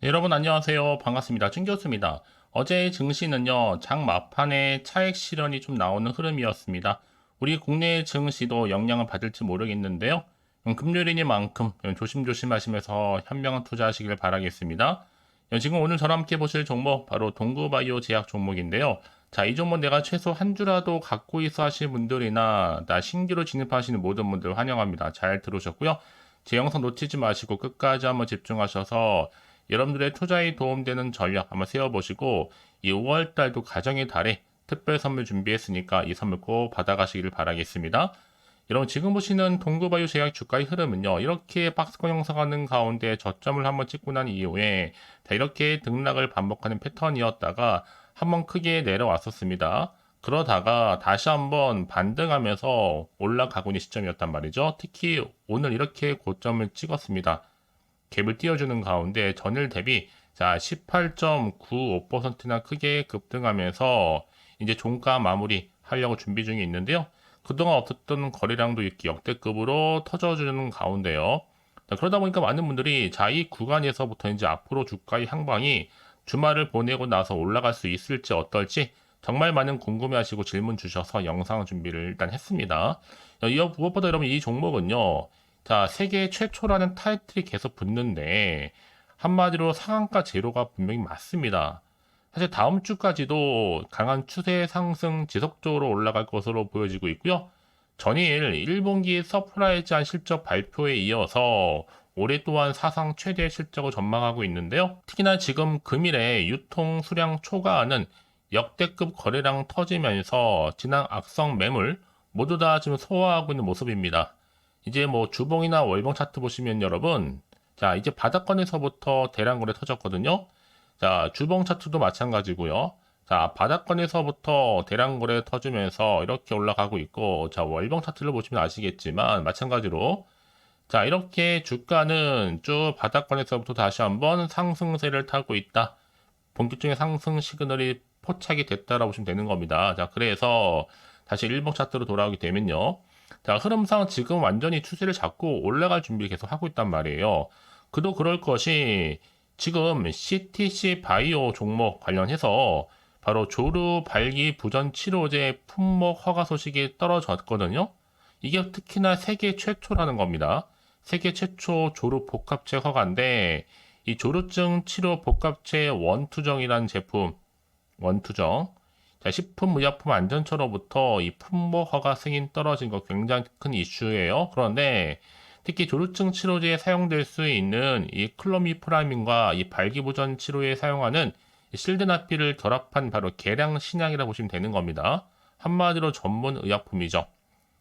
네, 여러분 안녕하세요. 반갑습니다. 찐교수입니다. 어제 증시는요, 장 막판에 차익 실현이 좀 나오는 흐름이었습니다. 우리 국내 증시도 영향을 받을지 모르겠는데요. 금요일이니만큼 조심조심 하시면서 현명한 투자하시길 바라겠습니다. 지금 오늘 저랑 함께 보실 종목 바로 동구바이오 제약 종목인데요. 자, 이 종목 내가 최소 한 주라도 갖고 있어 하시는 분들이나 나 신규로 진입하시는 모든 분들 환영합니다. 잘 들으셨고요. 제 영상 놓치지 마시고 끝까지 한번 집중하셔서 여러분들의 투자에 도움되는 전략 한번 세워보시고 이 5월달도 가정의 달에 특별 선물 준비했으니까 이 선물 꼭 받아가시길 바라겠습니다. 여러분 지금 보시는 동구바이오 제약 주가의 흐름은요. 이렇게 박스권 형성하는 가운데 저점을 한번 찍고 난 이후에 이렇게 등락을 반복하는 패턴이었다가 한번 크게 내려왔었습니다. 그러다가 다시 한번 반등하면서 올라가고 있는 시점이었단 말이죠. 특히 오늘 이렇게 고점을 찍었습니다. 갭을 띄워주는 가운데 전일 대비 자 18.95%나 크게 급등하면서 이제 종가 마무리 하려고 준비 중에 있는데요. 그동안 없었던 거래량도 이렇게 역대급으로 터져주는 가운데요. 자, 그러다 보니까 많은 분들이 자 이 구간에서부터 이제 앞으로 주가의 향방이 주말을 보내고 나서 올라갈 수 있을지 어떨지 정말 많은 궁금해하시고 질문 주셔서 영상 준비를 일단 했습니다. 무엇보다 여러분 이 종목은요. 자, 세계 최초라는 타이틀이 계속 붙는데 한마디로 상한가 제로가 분명히 맞습니다. 사실 다음 주까지도 강한 추세 상승 지속적으로 올라갈 것으로 보여지고 있고요. 전일 1분기 서프라이즈한 실적 발표에 이어서 올해 또한 사상 최대 실적을 전망하고 있는데요. 특히나 지금 금일에 유통 수량 초과하는 역대급 거래량 터지면서 지난 악성 매물 모두 다 지금 소화하고 있는 모습입니다. 이제 뭐 주봉이나 월봉 차트 보시면 여러분, 자, 이제 바닥권에서부터 대량거래 터졌거든요. 자, 주봉 차트도 마찬가지고요. 자, 바닥권에서부터 대량거래 터지면서 이렇게 올라가고 있고, 자, 월봉 차트를 보시면 아시겠지만, 마찬가지로, 자, 이렇게 주가는 쭉 바닥권에서부터 다시 한번 상승세를 타고 있다. 본격적인 상승 시그널이 포착이 됐다라고 보시면 되는 겁니다. 자, 그래서 다시 일봉 차트로 돌아오게 되면요. 자, 흐름상 지금 완전히 추세를 잡고 올라갈 준비를 계속 하고 있단 말이에요. 그도 그럴 것이 지금 CTC 바이오 종목 관련해서 바로 조루 발기 부전 치료제 품목 허가 소식이 떨어졌거든요. 이게 특히나 세계 최초라는 겁니다. 세계 최초 조루 복합체 허가인데 이 조루증 치료 복합체 원투정이라는 제품, 원투정. 자, 식품의약품안전처로부터 이 품목 허가 승인 떨어진 거 굉장히 큰 이슈예요. 그런데 특히 조루증 치료제에 사용될 수 있는 이 클로미프라민과 이 발기부전 치료에 사용하는 실드나피를 결합한 바로 계량 신약이라고 보시면 되는 겁니다. 한마디로 전문 의약품이죠.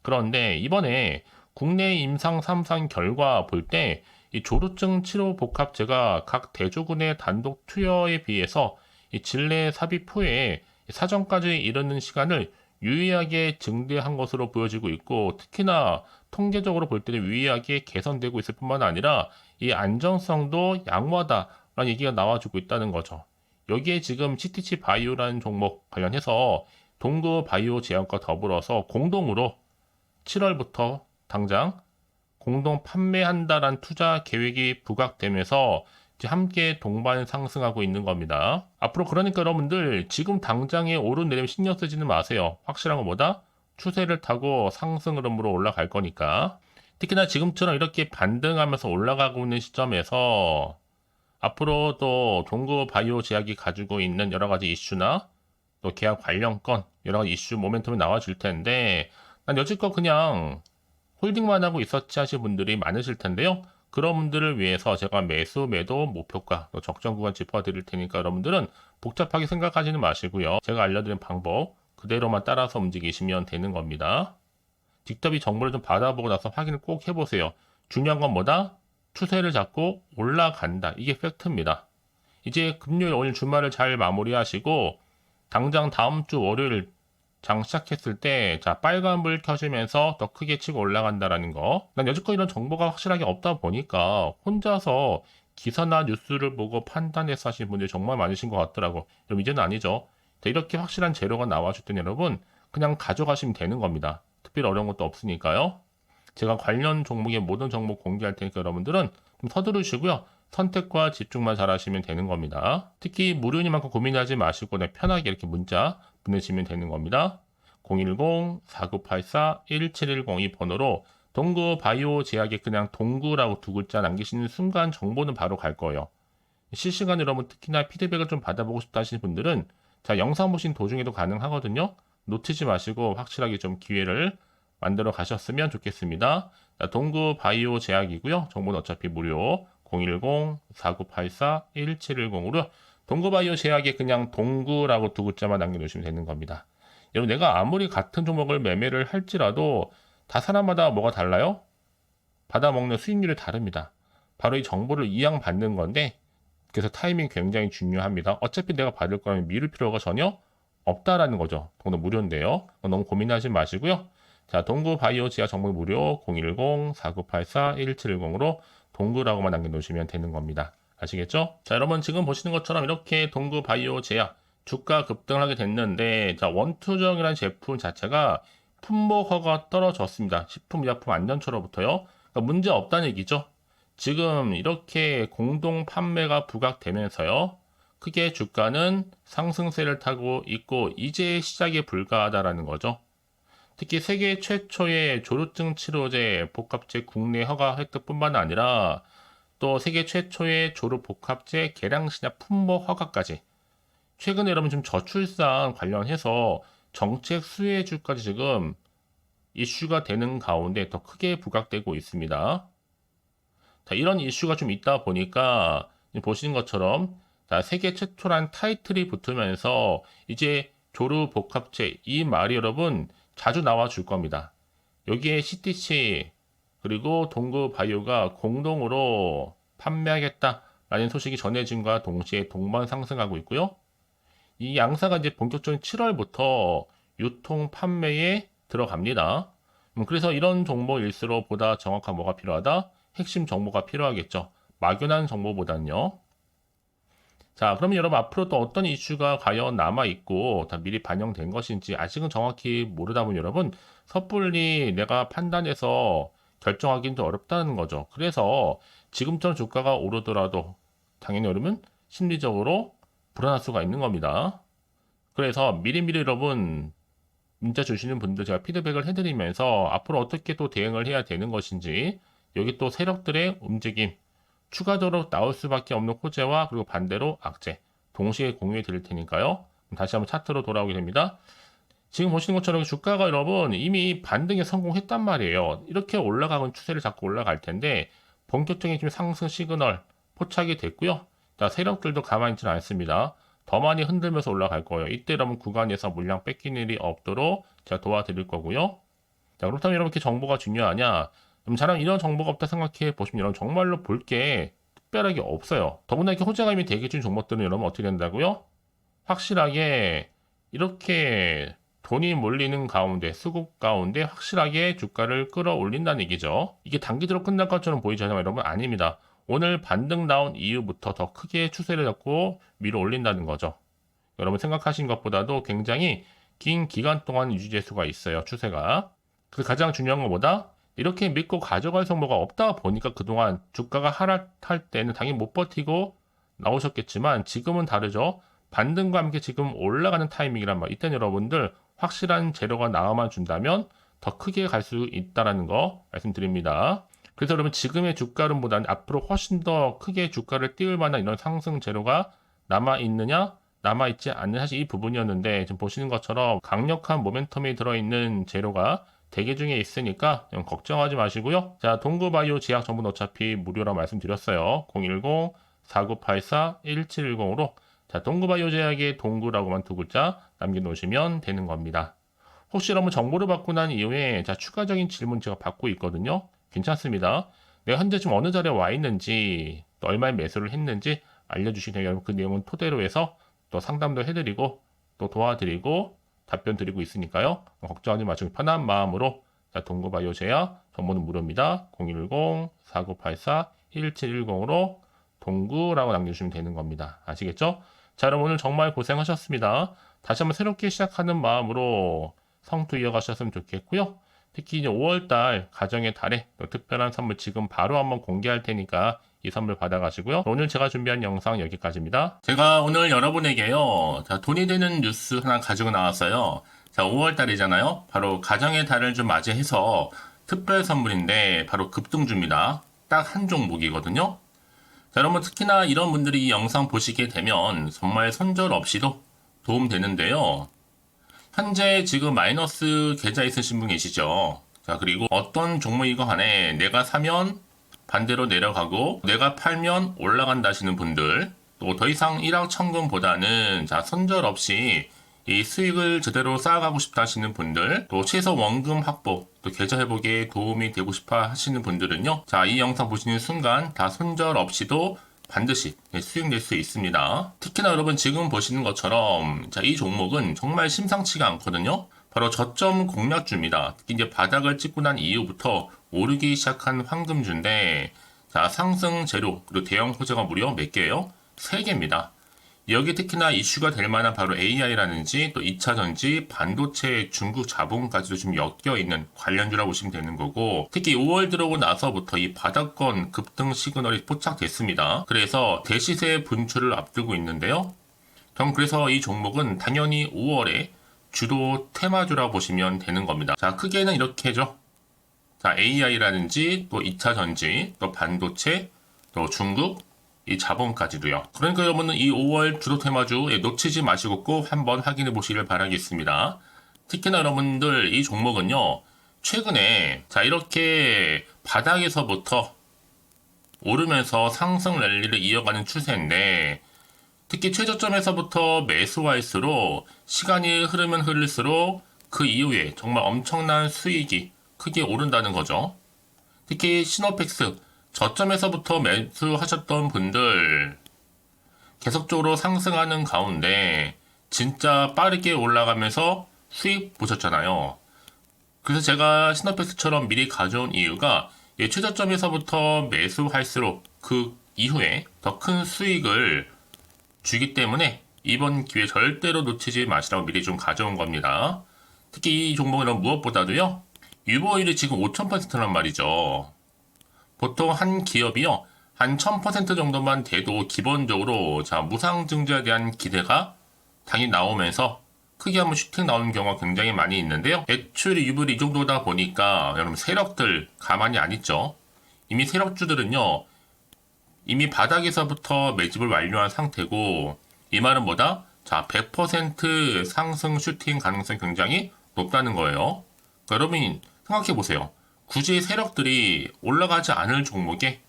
그런데 이번에 국내 임상 3상 결과 볼 때 이 조루증 치료 복합제가 각 대조군의 단독 투여에 비해서 이 진례 삽입 후에 사정까지 이르는 시간을 유의하게 증대한 것으로 보여지고 있고 특히나 통계적으로 볼 때는 유의하게 개선되고 있을 뿐만 아니라 이 안정성도 양호하다라는 얘기가 나와주고 있다는 거죠. 여기에 지금 CTC 바이오라는 종목 관련해서 동구 바이오 제약과 더불어서 공동으로 7월부터 당장 공동 판매한다란 투자 계획이 부각되면서 이제 함께 동반 상승하고 있는 겁니다. 앞으로 그러니까 여러분들 지금 당장에 오르내림 신경 쓰지는 마세요. 확실한 건 뭐다? 추세를 타고 상승 흐름으로 올라갈 거니까. 특히나 지금처럼 이렇게 반등하면서 올라가고 있는 시점에서 앞으로 또 동구 바이오 제약이 가지고 있는 여러 가지 이슈나 또 계약 관련 건 여러 가지 이슈 모멘텀이 나와줄 텐데 난 여지껏 그냥 홀딩만 하고 있었지 하실 분들이 많으실 텐데요. 그런 분들을 위해서 제가 매수, 매도, 목표가, 또 적정 구간 짚어드릴 테니까 여러분들은 복잡하게 생각하지는 마시고요. 제가 알려드린 방법 그대로만 따라서 움직이시면 되는 겁니다. 직접 이 정보를 좀 받아보고 나서 확인을 꼭 해보세요. 중요한 건 뭐다? 추세를 잡고 올라간다. 이게 팩트입니다. 이제 금요일 오늘 주말을 잘 마무리하시고 당장 다음 주 월요일 장 시작했을 때, 자, 빨간불 켜지면서 더 크게 치고 올라간다라는 거. 난 여지껏 이런 정보가 확실하게 없다 보니까 혼자서 기사나 뉴스를 보고 판단해서 하시는 분들이 정말 많으신 것 같더라고. 여러분, 이제는 아니죠. 자, 이렇게 확실한 재료가 나와줄 땐 여러분, 그냥 가져가시면 되는 겁니다. 특별히 어려운 것도 없으니까요. 제가 관련 종목의 모든 정보 공개할 테니까 여러분들은 좀 서두르시고요. 선택과 집중만 잘하시면 되는 겁니다. 특히 무료니만큼 고민하지 마시고 편하게 이렇게 문자 보내시면 되는 겁니다. 010-4984-1710 이 번호로 동구 바이오 제약에 그냥 동구라고 두 글자 남기시는 순간 정보는 바로 갈 거예요. 실시간으로 여러분 특히나 피드백을 좀 받아보고 싶다 하시는 분들은 자, 영상 보신 도중에도 가능하거든요. 놓치지 마시고 확실하게 좀 기회를 만들어 가셨으면 좋겠습니다. 자, 동구 바이오 제약이고요. 정보는 어차피 무료. 010-4984-1710으로 동구 바이오 제약에 그냥 동구라고 두 글자만 남겨놓으시면 되는 겁니다. 여러분 내가 아무리 같은 종목을 매매를 할지라도 다 사람마다 뭐가 달라요? 받아먹는 수익률이 다릅니다. 바로 이 정보를 이양받는 건데 그래서 타이밍 굉장히 중요합니다. 어차피 내가 받을 거라면 미룰 필요가 전혀 없다라는 거죠. 동도 무료인데요. 너무 고민하지 마시고요. 자, 동구 바이오 지하 정보 무료 010-4984-1710으로 동구라고만 남겨놓으시면 되는 겁니다. 아시겠죠? 자, 여러분 지금 보시는 것처럼 이렇게 동구 바이오 제약 주가 급등을 하게 됐는데 자, 원투정이라는 제품 자체가 품목허가 떨어졌습니다. 식품의약품 안전처로부터요. 그러니까 문제 없다는 얘기죠. 지금 이렇게 공동 판매가 부각되면서요. 크게 주가는 상승세를 타고 있고 이제 시작에 불과하다라는 거죠. 특히 세계 최초의 조루증 치료제 복합제 국내 허가 획득 뿐만 아니라 또 세계 최초의 조루 복합제 계량신약 품목 허가까지 최근에 여러분 지금 저출산 관련해서 정책 수혜주까지 지금 이슈가 되는 가운데 더 크게 부각되고 있습니다. 자, 이런 이슈가 좀 있다 보니까 보시는 것처럼 자, 세계 최초란 타이틀이 붙으면서 이제 조루 복합체 이 말이 여러분 자주 나와 줄 겁니다. 여기에 CTC 그리고 동구 바이오가 공동으로 판매하겠다라는 소식이 전해진과 동시에 동반 상승하고 있고요. 이 양사가 이제 본격적인 7월부터 유통 판매에 들어갑니다. 그래서 이런 정보일수록 보다 정확한 뭐가 필요하다? 핵심 정보가 필요하겠죠. 막연한 정보보다는요. 자, 그러면 여러분 앞으로 또 어떤 이슈가 과연 남아있고 다 미리 반영된 것인지 아직은 정확히 모르다 보니 여러분 섣불리 내가 판단해서 결정하기는 좀 어렵다는 거죠. 그래서 지금처럼 주가가 오르더라도 당연히 여러분 심리적으로 불안할 수가 있는 겁니다. 그래서 미리미리 여러분 문자 주시는 분들 제가 피드백을 해드리면서 앞으로 어떻게 또 대응을 해야 되는 것인지 여기 또 세력들의 움직임 추가적으로 나올 수밖에 없는 호재와 그리고 반대로 악재 동시에 공유해 드릴 테니까요. 다시 한번 차트로 돌아오게 됩니다. 지금 보시는 것처럼 주가가 여러분 이미 반등에 성공했단 말이에요. 이렇게 올라가는 추세를 잡고 올라갈 텐데 본격적인 지금 상승 시그널 포착이 됐고요. 자, 세력들도 가만히 있지는 않습니다. 더 많이 흔들면서 올라갈 거예요. 이때 여러분 구간에서 물량 뺏기는 일이 없도록 제가 도와드릴 거고요. 자, 그렇다면 여러분 이렇게 정보가 중요하냐? 그럼 저는 이런 정보가 없다 생각해 보시면 여러분 정말로 볼 게 특별하게 없어요. 더구나 이렇게 호재가 이미 대기 중 종목들은 여러분 어떻게 된다고요? 확실하게 이렇게 돈이 몰리는 가운데 수급 가운데 확실하게 주가를 끌어올린다는 얘기죠. 이게 단기적으로 끝날 것처럼 보이잖아요. 여러분 아닙니다. 오늘 반등 나온 이후부터 더 크게 추세를 잡고 밀어 올린다는 거죠. 여러분 생각하신 것보다도 굉장히 긴 기간 동안 유지될 수가 있어요. 추세가. 그 가장 중요한 것보다 이렇게 믿고 가져갈 정보가 없다 보니까 그동안 주가가 하락할 때는 당연히 못 버티고 나오셨겠지만 지금은 다르죠. 반등과 함께 지금 올라가는 타이밍이란 말. 이때는 여러분들 확실한 재료가 나와만 준다면 더 크게 갈 수 있다는 거 말씀드립니다. 그래서 여러분 지금의 주가론보다는 앞으로 훨씬 더 크게 주가를 띄울 만한 이런 상승 재료가 남아있느냐 남아있지 않는 사실 이 부분이었는데 지금 보시는 것처럼 강력한 모멘텀이 들어있는 재료가 대기 중에 있으니까 걱정하지 마시고요. 자, 동구바이오 제약 정보는 어차피 무료라고 말씀드렸어요. 010-4984-1710으로 자, 동구바이오 제약의 동구라고만 두 글자 남겨놓으시면 되는 겁니다. 혹시 여러분 정보를 받고 난 이후에 자, 추가적인 질문 제가 받고 있거든요. 괜찮습니다. 내가 현재 지금 어느 자리에 와 있는지 또 얼마에 매수를 했는지 알려주시면 여러분 그 내용은 토대로 해서 또 상담도 해드리고 또 도와드리고 답변 드리고 있으니까요. 걱정하지 마시고 편한 마음으로 자, 동구바이오 제약 정보는 무료입니다. 010-4984-1710으로 동구라고 남겨주시면 되는 겁니다. 아시겠죠? 자, 여러분 오늘 정말 고생하셨습니다. 다시 한번 새롭게 시작하는 마음으로 성투 이어가셨으면 좋겠고요. 특히 이제 5월달 가정의 달에 또 특별한 선물 지금 바로 한번 공개할 테니까 이 선물 받아가시고요. 오늘 제가 준비한 영상 여기까지입니다. 제가 오늘 여러분에게요, 자, 돈이 되는 뉴스 하나 가지고 나왔어요. 자, 5월 달이잖아요. 바로 가정의 달을 좀 맞이해서 특별 선물인데 바로 급등주입니다. 딱 한 종목이거든요. 자, 여러분 특히나 이런 분들이 이 영상 보시게 되면 정말 손절 없이도 도움되는데요. 현재 지금 마이너스 계좌 있으신 분 계시죠? 자, 그리고 어떤 종목이건 간에 내가 사면 반대로 내려가고 내가 팔면 올라간다 하시는 분들, 또 더 이상 일확천금보다는 자, 손절 없이 이 수익을 제대로 쌓아가고 싶다 하시는 분들, 또 최소 원금 확보, 또 계좌 회복에 도움이 되고 싶어 하시는 분들은요, 자, 이 영상 보시는 순간 다 손절 없이도 반드시 수익 낼 수 있습니다. 특히나 여러분 지금 보시는 것처럼, 자, 이 종목은 정말 심상치가 않거든요. 바로 저점 공략주입니다. 특히 이제 바닥을 찍고 난 이후부터 오르기 시작한 황금주인데, 자, 상승 재료, 그리고 대형 호재가 무려 몇 개예요? 3개입니다. 여기 특히나 이슈가 될 만한 바로 AI라든지 또 2차전지, 반도체, 중국 자본까지도 좀 엮여있는 관련주라고 보시면 되는 거고, 특히 5월 들어오고 나서부터 이 바닥권 급등 시그널이 포착됐습니다. 그래서 대시세 분출을 앞두고 있는데요. 전 그래서 이 종목은 당연히 5월에 주도 테마주라고 보시면 되는 겁니다. 자, 크게는 이렇게죠. 자, AI라든지 또 2차전지, 또 반도체, 또 중국, 이 자본까지도요. 그러니까 여러분은 이 5월 주도 테마주 놓치지 마시고 꼭 한번 확인해 보시길 바라겠습니다. 특히나 여러분들 이 종목은요, 최근에 자, 이렇게 바닥에서부터 오르면서 상승 랠리를 이어가는 추세인데, 특히 최저점에서부터 매수할수록 시간이 흐르면 흐를수록 그 이후에 정말 엄청난 수익이 크게 오른다는 거죠. 특히 시노펙스 저점에서부터 매수하셨던 분들 계속적으로 상승하는 가운데 진짜 빠르게 올라가면서 수익 보셨잖아요. 그래서 제가 시노펙스처럼 미리 가져온 이유가 최저점에서부터 매수할수록 그 이후에 더 큰 수익을 주기 때문에 이번 기회 절대로 놓치지 마시라고 미리 좀 가져온 겁니다. 특히 이 종목은 무엇보다도요, 유보율이 지금 5000%란 말이죠. 보통 한 기업이요, 한 1000% 정도만 돼도 기본적으로 자, 무상증자에 대한 기대가 당연히 나오면서 크게 한번 슈팅 나오는 경우가 굉장히 많이 있는데요. 애초에 유보율이 이 정도다 보니까 여러분 세력들 가만히 안 있죠. 이미 세력주들은요, 이미 바닥에서부터 매집을 완료한 상태고, 이 말은 뭐다? 자, 100% 상승 슈팅 가능성이 굉장히 높다는 거예요. 그러니까 여러분 생각해 보세요. 굳이 세력들이 올라가지 않을 종목에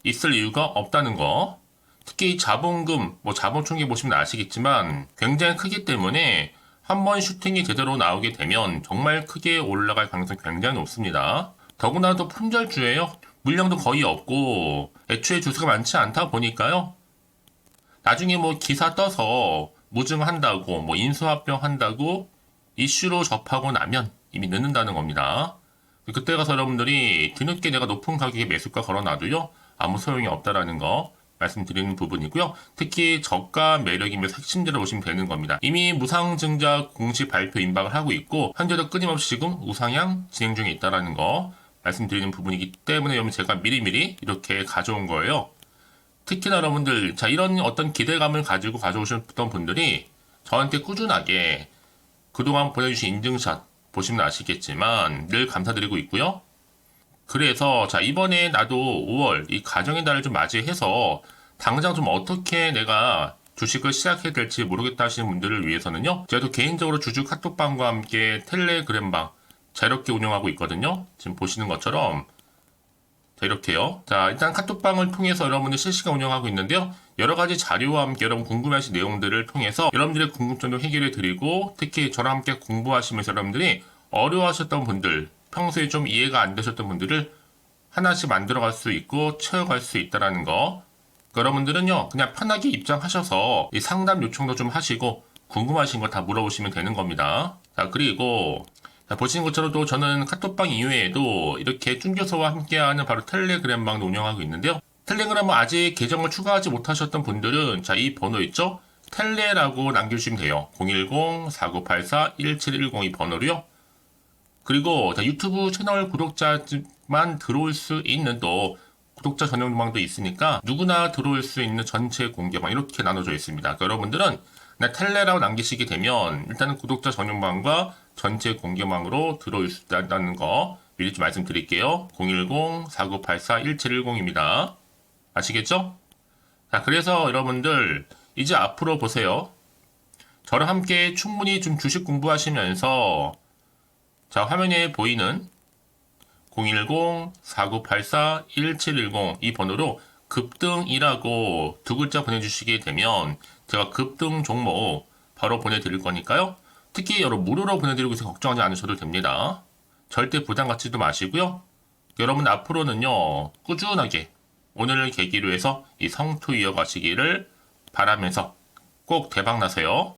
있을 이유가 없다는 거. 특히 자본금, 자본 총계 보시면 아시겠지만 굉장히 크기 때문에 한번 슈팅이 제대로 나오게 되면 정말 크게 올라갈 가능성이 굉장히 높습니다. 더구나도 품절주예요. 물량도 거의 없고 애초에 주수가 많지 않다 보니까요. 나중에 기사 떠서 무증한다고 인수합병 한다고 이슈로 접하고 나면 이미 늦는다는 겁니다. 그때 가서 여러분들이 뒤늦게 내가 높은 가격에 매수가 걸어놔도요, 아무 소용이 없다라는 거 말씀드리는 부분이고요. 특히 저가 매력이면서 핵심제로 보시면 되는 겁니다. 이미 무상증자 공식 발표 임박을 하고 있고 현재도 끊임없이 지금 우상향 진행 중에 있다라는 거 말씀드리는 부분이기 때문에 여러분 제가 미리미리 이렇게 가져온 거예요. 특히나 여러분들 자, 이런 어떤 기대감을 가지고 가져오셨던 분들이 저한테 꾸준하게 그동안 보내주신 인증샷 보시면 아시겠지만 늘 감사드리고 있고요. 그래서 자, 이번에 나도 5월 이 가정의 달을 좀 맞이해서 당장 좀 어떻게 내가 주식을 시작해야 될지 모르겠다 하시는 분들을 위해서는요, 제가 또 개인적으로 주주 카톡방과 함께 텔레그램방 자유롭게 운영하고 있거든요. 지금 보시는 것처럼 자, 이렇게요. 자, 일단 카톡방을 통해서 여러분들 실시간 운영하고 있는데요. 여러 가지 자료와 함께 여러분 궁금해하신 내용들을 통해서 여러분들의 궁금증도 해결해 드리고, 특히 저랑 함께 공부하시면서 여러분들이 어려워하셨던 분들, 평소에 좀 이해가 안 되셨던 분들을 하나씩 만들어갈 수 있고 채워갈 수 있다는 거. 여러분들은요, 그냥 편하게 입장하셔서 이 상담 요청도 좀 하시고 궁금하신 거 다 물어보시면 되는 겁니다. 자, 그리고 자, 보시는 것처럼 또 저는 카톡방 이외에도 이렇게 쭝교서와 함께하는 바로 텔레그램방도 운영하고 있는데요. 텔레그램은 아직 계정을 추가하지 못하셨던 분들은 자, 이 번호 있죠? 텔레라고 남겨주시면 돼요. 010-4984-1710 이 번호로요. 그리고 자, 유튜브 채널 구독자만 들어올 수 있는 또 구독자 전용방도 있으니까 누구나 들어올 수 있는 전체 공개방 이렇게 나눠져 있습니다. 그러니까 여러분들은 그냥 텔레라고 남기시게 되면 일단은 구독자 전용방과 전체 공개방으로 들어올 수 있다는 거 미리 좀 말씀드릴게요. 010-4984-1710입니다. 아시겠죠? 자, 그래서 여러분들 이제 앞으로 보세요. 저랑 함께 충분히 좀 주식 공부하시면서 자, 화면에 보이는 010-4984-1710 이 번호로 급등이라고 두 글자 보내주시게 되면 제가 급등 종목 바로 보내드릴 거니까요. 특히 여러분 무료로 보내드리고 있어서 걱정하지 않으셔도 됩니다. 절대 부담 갖지도 마시고요. 여러분 앞으로는요 꾸준하게 오늘을 계기로 해서 이 성투 이어가시기를 바라면서 꼭 대박 나세요.